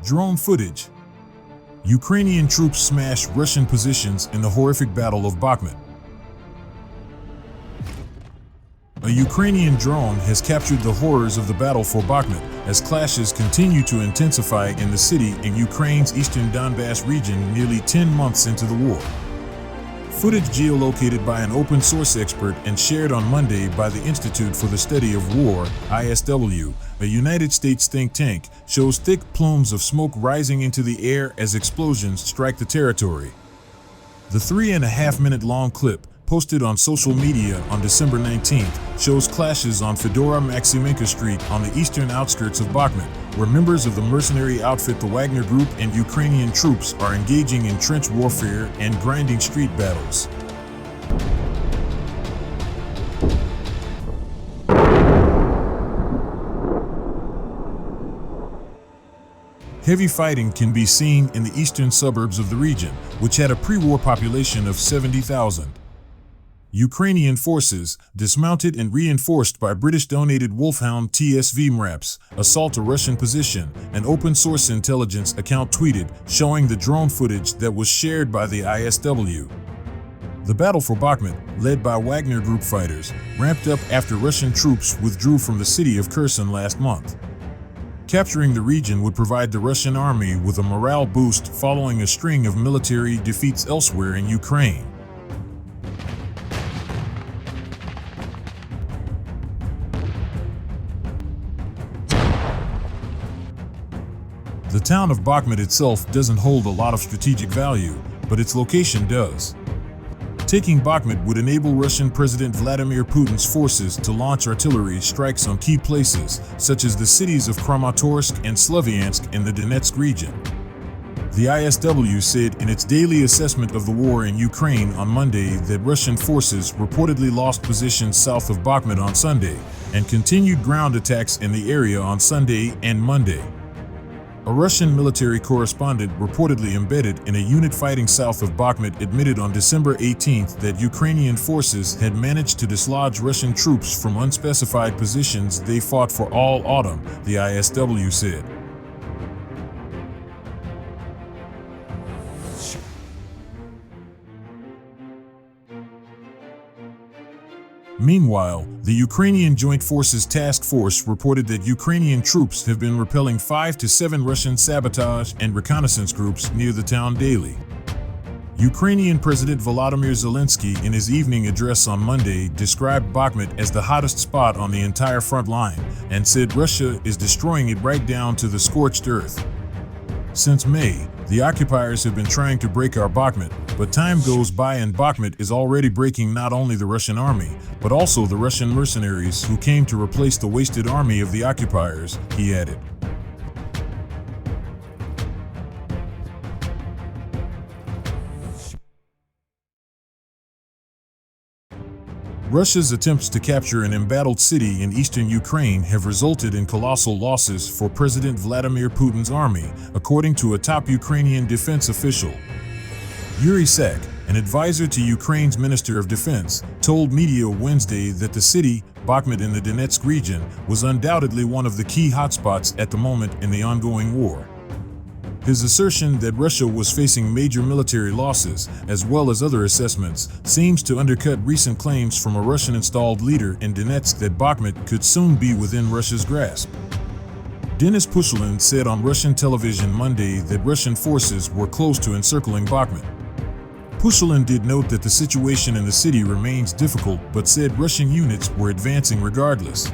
Drone footage. Ukrainian troops smash Russian positions in the horrific Battle of Bakhmut. A Ukrainian drone has captured the horrors of the battle for Bakhmut as clashes continue to intensify in the city in Ukraine's eastern Donbass region nearly 10 months into the war. Footage geolocated by an open-source expert and shared on Monday by the Institute for the Study of War, ISW, a United States think tank, shows thick plumes of smoke rising into the air as explosions strike the territory. The 3.5-minute-long clip, posted on social media on December 19th, shows clashes on Fedora Maximenko Street on the eastern outskirts of Bakhmut, where members of the mercenary outfit the Wagner Group and Ukrainian troops are engaging in trench warfare and grinding street battles. Heavy fighting can be seen in the eastern suburbs of the region, which had a pre-war population of 70,000. Ukrainian forces, dismounted and reinforced by British-donated Wolfhound TSV MRAPs, assault a Russian position, an open-source intelligence account tweeted, showing the drone footage that was shared by the ISW. The battle for Bakhmut, led by Wagner Group fighters, ramped up after Russian troops withdrew from the city of Kherson last month. Capturing the region would provide the Russian army with a morale boost following a string of military defeats elsewhere in Ukraine. The town of Bakhmut itself doesn't hold a lot of strategic value, but its location does. Taking Bakhmut would enable Russian President Vladimir Putin's forces to launch artillery strikes on key places, such as the cities of Kramatorsk and Slavyansk in the Donetsk region. The ISW said in its daily assessment of the war in Ukraine on Monday that Russian forces reportedly lost positions south of Bakhmut on Sunday and continued ground attacks in the area on Sunday and Monday. A Russian military correspondent reportedly embedded in a unit fighting south of Bakhmut admitted on December 18th that Ukrainian forces had managed to dislodge Russian troops from unspecified positions they fought for all autumn, the ISW said. Meanwhile, the Ukrainian Joint Forces Task Force reported that Ukrainian troops have been repelling 5 to 7 Russian sabotage and reconnaissance groups near the town daily. Ukrainian President Volodymyr Zelensky in his evening address on Monday described Bakhmut as the hottest spot on the entire front line and said Russia is destroying it right down to the scorched earth. Since May, the occupiers have been trying to break our Bakhmut, but time goes by and Bakhmut is already breaking not only the Russian army, but also the Russian mercenaries who came to replace the wasted army of the occupiers, he added. Russia's attempts to capture an embattled city in eastern Ukraine have resulted in colossal losses for President Vladimir Putin's army, according to a top Ukrainian defense official. Yuri Sak, an advisor to Ukraine's Minister of Defense, told media Wednesday that the city, Bakhmut in the Donetsk region, was undoubtedly one of the key hotspots at the moment in the ongoing war. His assertion that Russia was facing major military losses, as well as other assessments, seems to undercut recent claims from a Russian-installed leader in Donetsk that Bakhmut could soon be within Russia's grasp. Denis Pushilin said on Russian television Monday that Russian forces were close to encircling Bakhmut. Pushilin did note that the situation in the city remains difficult, but said Russian units were advancing regardless.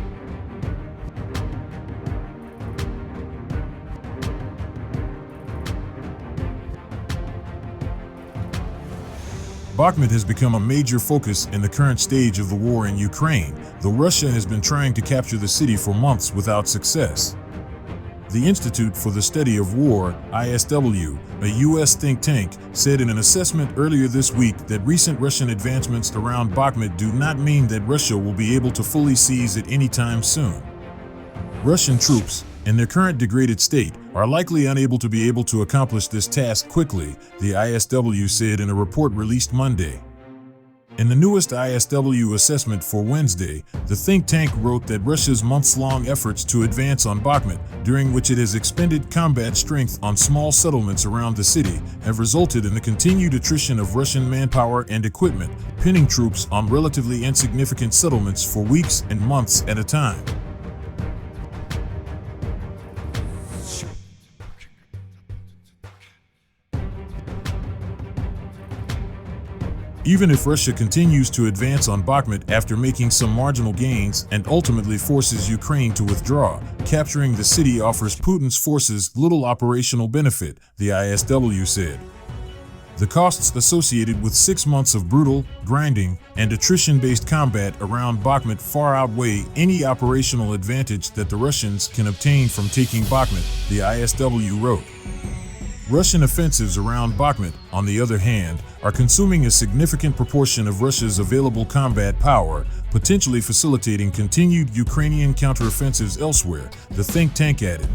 Bakhmut has become a major focus in the current stage of the war in Ukraine, though Russia has been trying to capture the city for months without success. The Institute for the Study of War, ISW, a U.S. think tank, said in an assessment earlier this week that recent Russian advancements around Bakhmut do not mean that Russia will be able to fully seize it anytime soon. Russian troops, in their current degraded state, are likely unable to accomplish this task quickly, the ISW said in a report released Monday. In the newest ISW assessment for Wednesday, the think tank wrote that Russia's months-long efforts to advance on Bakhmut, during which it has expended combat strength on small settlements around the city, have resulted in the continued attrition of Russian manpower and equipment, pinning troops on relatively insignificant settlements for weeks and months at a time. Even if Russia continues to advance on Bakhmut after making some marginal gains and ultimately forces Ukraine to withdraw, capturing the city offers Putin's forces little operational benefit, the ISW said. The costs associated with 6 months of brutal, grinding, and attrition-based combat around Bakhmut far outweigh any operational advantage that the Russians can obtain from taking Bakhmut, the ISW wrote. Russian offensives around Bakhmut, on the other hand, are consuming a significant proportion of Russia's available combat power, potentially facilitating continued Ukrainian counteroffensives elsewhere, the think tank added.